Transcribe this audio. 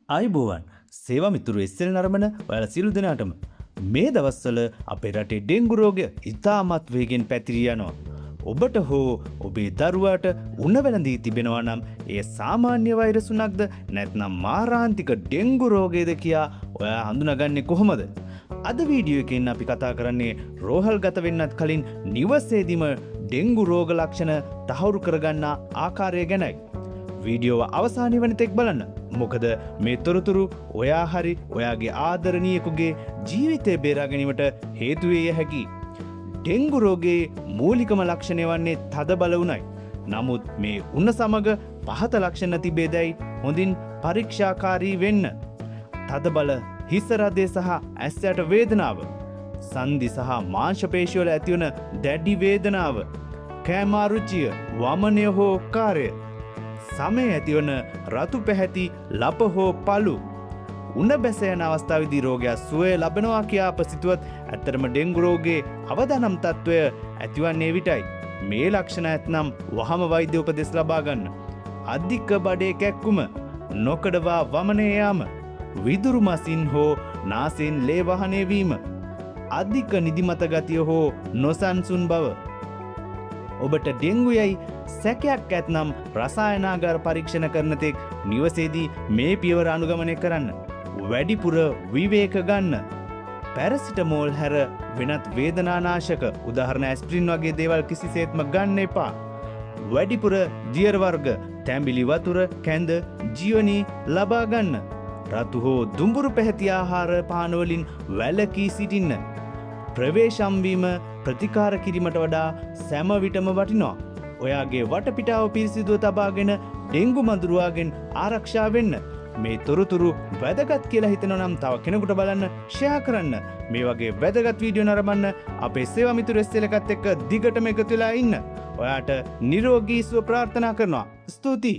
ආයුබෝවන් සේවා මිතුරු එස්සෙල් නරඹන ඔයාලා සියලු දෙනාටම මේ දවස්වල අපේ රටේ ඩෙන්ගු රෝගය ඉතාමත් වේගෙන් පැතිරී යනවා. ඔබට හෝ ඔබේ දරුවාට උණ වැළඳී තිබෙනවා නම් එය සාමාන්‍ය වෛරසුණක්ද නැත්නම් මාරාන්තික ඩෙන්ගු රෝගයද කියා ඔයා හඳුනාගන්නේ කොහොමද? අද වීඩියෝ එකෙන් අපි කතා කරන්නේ රෝහල් ගත වෙන්නත් කලින් නිවසේදීම ඩෙන්ගු රෝග ලක්ෂණ තහවුරු කරගන්න ආකාරය ගැනයි. වීඩියෝව අවසානය වන තෙක් බලන්න. මොකද මේ තොරතුරු ඔයා හරි ඔයාගේ ආදරණීයෙකුගේ ජීවිතය බේරා ගැනීමට හේතු විය හැකි. ඩෙන්ගු රෝගයේ මූලිකම ලක්ෂණය වන්නේ තදබල උණයි. නමුත් මේ උණ සමග පහත ලක්ෂණ තිබේදැයි හොඳින් පරීක්ෂාකාරී වෙන්න. තදබල හිස රදේ සහ ඇස් යට වේදනාව, සන්ධි සහ මාංශ පේශිවල ඇතිවන දැඩි වේදනාව, කෑම අරුචිය, වමනය හෝ කාර්ය, සමය ඇතිවන රතු පැහැති ලප හෝ පළු, උණ බැස යන අවස්ථාවේදී රෝගයා සුවය ලබනවා කියා අප සිතුවත් ඇත්තටම ඩෙන්ගු රෝගයේ අවදානම් තත්වය ඇතිවන්නේ විටයි. මේ ලක්ෂණ ඇතනම් වහම වෛද්‍ය උපදෙස් ලබා ගන්න. අධික බඩේ කැක්කුම, නොකඩවා වමනේ යාම, විදුරු මසින් හෝ නාසයෙන් ලේ වහනය වීම, අධික නිදිමත ගතිය හෝ නොසන්සුන් බව. ඔබට ඩෙන්ගු යයි සැකයක් ඇත්නම් රසායනාගාර පරීක්ෂණ කරන තෙක් නිවසේදී මේ පියවර අනුගමනය කරන්න. වැඩිපුර විවේක ගන්න. පැරසිටමෝල් හැර වෙනත් වේදනානාශක උදාහරණ ඇස්ප්‍රින් වගේ දේවල් කිසිසේත්ම ගන්න එපා. වැඩිපුර දියර වර්ග, තැඹිලි වතුර, කැඳ, ජීවනි ලබා ගන්න. රතු හෝ දුඹුරු පැහැති ආහාර පාන වලින් වැළකී සිටින්න. ප්‍රවේශම් වීම ප්‍රතිකාර කිරීමට වඩා සෑම විටම වටිනවා. ඔයාගේ වටපිටාව පිරිසිදුව තබාගෙන ඩෙන්ගු මඳුරුවාගෙන් ආරක්ෂා වෙන්න. මේ තොරතුරු වැදගත් කියලා හිතෙනවා නම් තව කෙනෙකුට බලන්න ෂෙයා කරන්න. මේ වගේ වැදගත් වීඩියෝ නරඹන්න අපේ සේවා මිතුරු SL එකත් එක්ක දිගටම එකතු වෙලා ඉන්න. ඔයාට නිරෝගී සුව ප්‍රාර්ථනා කරනවා. ස්තුතියි.